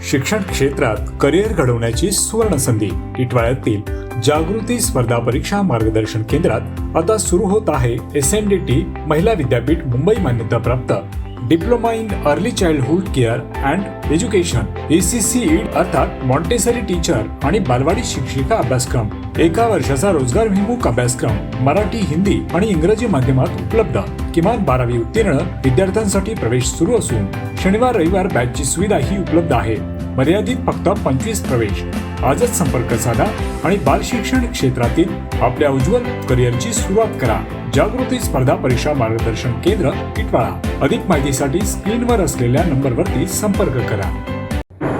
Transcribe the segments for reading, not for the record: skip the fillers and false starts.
शिक्षण क्षेत्रात करिअर घडवण्याची सुवर्ण संधी. टिटवाळ्यातील जागृती स्पर्धा परीक्षा मार्गदर्शन केंद्रात आता सुरू होत आहे SNDT महिला विद्यापीठ मुंबई मान्यताप्राप्त diploma in early childhood care and education ACCED अर्थात मॉन्टेसरी टीचर आणि बालवाडी शिक्षिका अभ्यासक्रम. एका वर्षाचा रोजगारभिमुख अभ्यासक्रम मराठी, हिंदी आणि इंग्रजी माध्यमात उपलब्ध. किमान 12वी उत्तीर्ण विद्यार्थ्यांसाठी प्रवेश सुरू असून शनिवार रविवार बॅचची सुविधाही उपलब्ध आहे. मर्यादित फक्त 25 प्रवेश. आजच संपर्क साधा आणि बाल शिक्षण क्षेत्रातील आपल्या उज्ज्वल करिअरची सुरुवात करा. जागृती स्पर्धा परीक्षा मार्गदर्शन केंद्र, टिटवाळा. अधिक माहितीसाठी स्क्रीनवर असलेल्या नंबरवरती संपर्क करा.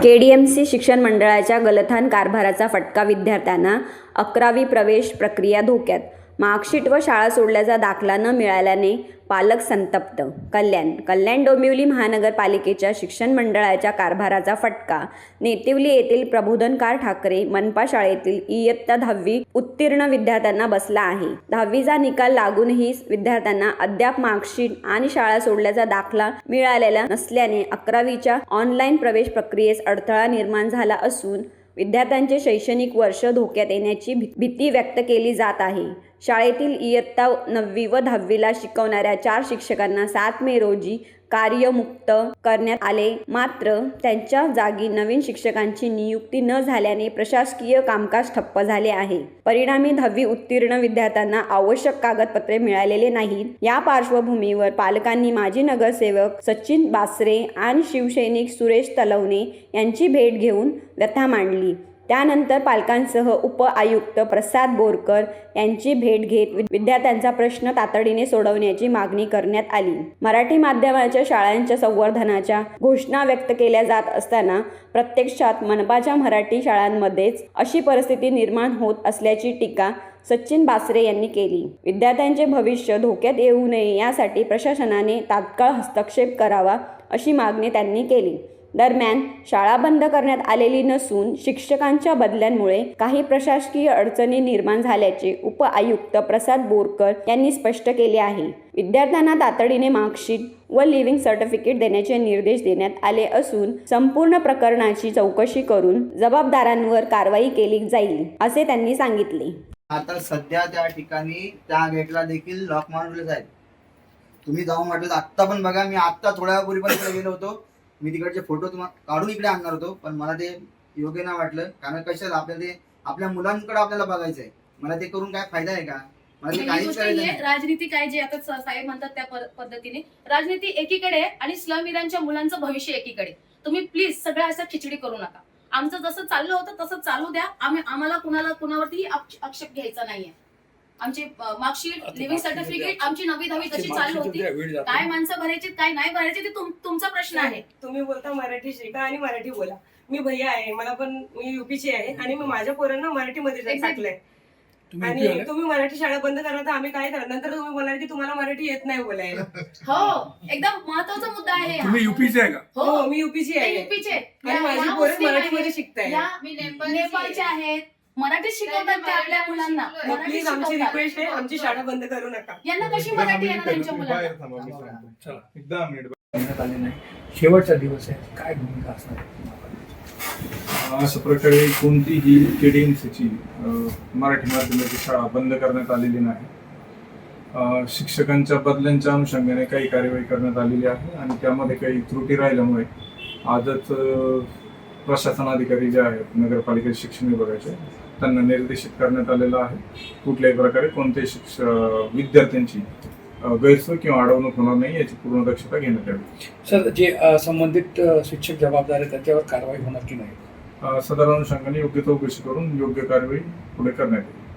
KDMC शिक्षण मंडळाच्या गलथान कारभाराचा फटका विद्यार्थ्यांना. 11वी प्रवेश प्रक्रिया धोक्यात. मार्कशीट व शाळा सोडल्याचा दाखला न मिळाल्याने पालक संतप्त. कल्याण डोंबिवली महानगरपालिकेच्या शिक्षण मंडळाच्या कारभाराचा फटका नेतिवली येथील प्रबोधनकार ठाकरे मनपा शाळेतील इयत्ता 10वी उत्तीर्ण विद्यार्थ्यांना बसला आहे. 10वीचा निकाल लागूनही विद्यार्थ्यांना अद्याप मार्कशीट आणि शाळा सोडल्याचा दाखला मिळालेला नसल्याने 11वीच्या ऑनलाईन प्रवेश प्रक्रियेस अडथळा निर्माण झाला असून विद्यार्थ्यांचे शैक्षणिक वर्ष धोक्यात येण्याची भीती व्यक्त केली जात आहे. शाळेतील इयत्ता 9वी व 10वीला शिकवणाऱ्या 4 शिक्षकांना 7 मे रोजी कार्यमुक्त करण्यात आले. मात्र त्यांच्या जागी नवीन शिक्षकांची नियुक्ती न झाल्याने प्रशासकीय कामकाज ठप्प झाले आहे. परिणामी 10वी उत्तीर्ण विद्यार्थ्यांना आवश्यक कागदपत्रे मिळालेले नाहीत. या पार्श्वभूमीवर पालकांनी माजी नगरसेवक सचिन बासरे आणि शिवसैनिक सुरेश तलवणे यांची भेट घेऊन व्यथा मांडली. त्यानंतर पालकांसह उप-आयुक्त प्रसाद बोरकर यांची भेट घेत विद्यार्थ्यांचा प्रश्न तातडीने सोडवण्याची मागणी करण्यात आली. मराठी माध्यमाच्या शाळांच्या संवर्धनाच्या घोषणा व्यक्त केल्या जात असताना प्रत्यक्षात मनपाच्या मराठी शाळांमध्येच अशी परिस्थिती निर्माण होत असल्याची टीका सचिन बासरे यांनी केली. विद्यार्थ्यांचे भविष्य धोक्यात येऊ नये यासाठी प्रशासनाने तात्काळ हस्तक्षेप करावा अशी मागणी त्यांनी केली. दरम्यान शाळा बंद करण्यात आलेली नसून शिक्षकांच्या बदल्यांमुळे काही प्रशासकीय अडचणी निर्माण झाल्याचे उप-आयुक्त प्रसाद बोरकर यांनी स्पष्ट केले आहे. विद्यार्थ्यांना तातडीने मार्कशीट व लिव्हिंग सर्टिफिकेट देण्याचे निर्देश देण्यात आले असून संपूर्ण प्रकरणाची चौकशी करून जबाबदारांवर कारवाई केली जाईल असे त्यांनी सांगितले. आता सध्या त्या ठिकाणी त्या गेटला देखील लॉक मारलेले आहेत. तुम्ही जाऊन म्हटलं आत्ता पण बघा, मी आत्ता थोड्या वेळापूर्वी पण इकडे गेलो होतो. मी तिकडचे फोटो तुम्हाला काढून इकडे आणणार होतो, पण मला ते योग्य नाही वाटलं. कारण कशाला आपल्याला ते आपल्या मुलांकडे आपल्याला बघायचं आहे. मला ते करून काय फायदा आहे का? मला ते काहीच करायचं नाही. राजनीती काय जे आता साहेब म्हणतात त्या पद्धतीने राजनीती एकीकडे आणि स्लम मुलांचं भविष्य एकीकडे. तुम्ही प्लीज सगळं असं खिचडी करू नका. आमचं जसं चाललं होतं तसं चालू द्या. आम्हाला कुणावरती आक्षेप घ्यायचा नाहीये. आमची मार्कशीट, लिव्हिंग सर्टिफिकेट, आमची 9वी 10वी जशी चालू होती, काय माणसं भरायची काय नाही भरायची ते तुमचा प्रश्न आहे. तुम्ही बोलता मराठी शिका आणि मराठी बोला. मी भैया आहे, मी UPची आहे आणि मी माझ्या पोरांना मराठीमध्ये टाकलंय. आणि तुम्ही मराठी शाळा बंद करणार तर आम्ही काय करणार? नंतर तुम्ही बोलणार की तुम्हाला मराठी येत नाही बोलायला. हो, एकदम महत्वाचा मुद्दा आहे. तुम्ही UPचे आहे का? हो, मी UPची आहे. आणि माझी पोरं मराठीमध्ये शिकताय. नेपाळचे आहेत, मराठी शिकवतात ते आपल्या मुलांना. प्लीज आमची रिक्वेस्ट आहे, आमची शाळा बंद करू नका. यांना कशी मराठी येणार त्यांच्या मुलांना? चला, एकदा मिनिट. शेवटचा दिवस आहे, काय भूमिका असणार? अशा प्रकारे कोणतीही KDMCची मराठी माध्यमाची शाळा बंद करण्यात आलेली नाही. शिक्षकांच्या बदल्यांच्या अनुषंगाने काही कार्यवाही करण्यात आलेली आहे आणि त्यामध्ये काही त्रुटी राहिल्यामुळे आजच प्रशासन अधिकारी जे आहेत नगरपालिकेचे शिक्षण विभागाचे त्यांना निर्देशित करण्यात आलेलं आहे. कुठल्याही प्रकारे कोणत्याही विद्यार्थ्यांची गैरसोय किंवा अडवणूक होणार नाही याची पूर्ण दक्षता घेण्यात यावी. सर, जे संबंधित शिक्षक जबाबदार आहेत त्याच्यावर कारवाई होणार की नाही? सदर अनुषंगाने योग्य चौकशी करून योग्य कारवाई पुढे करण्यात येईल.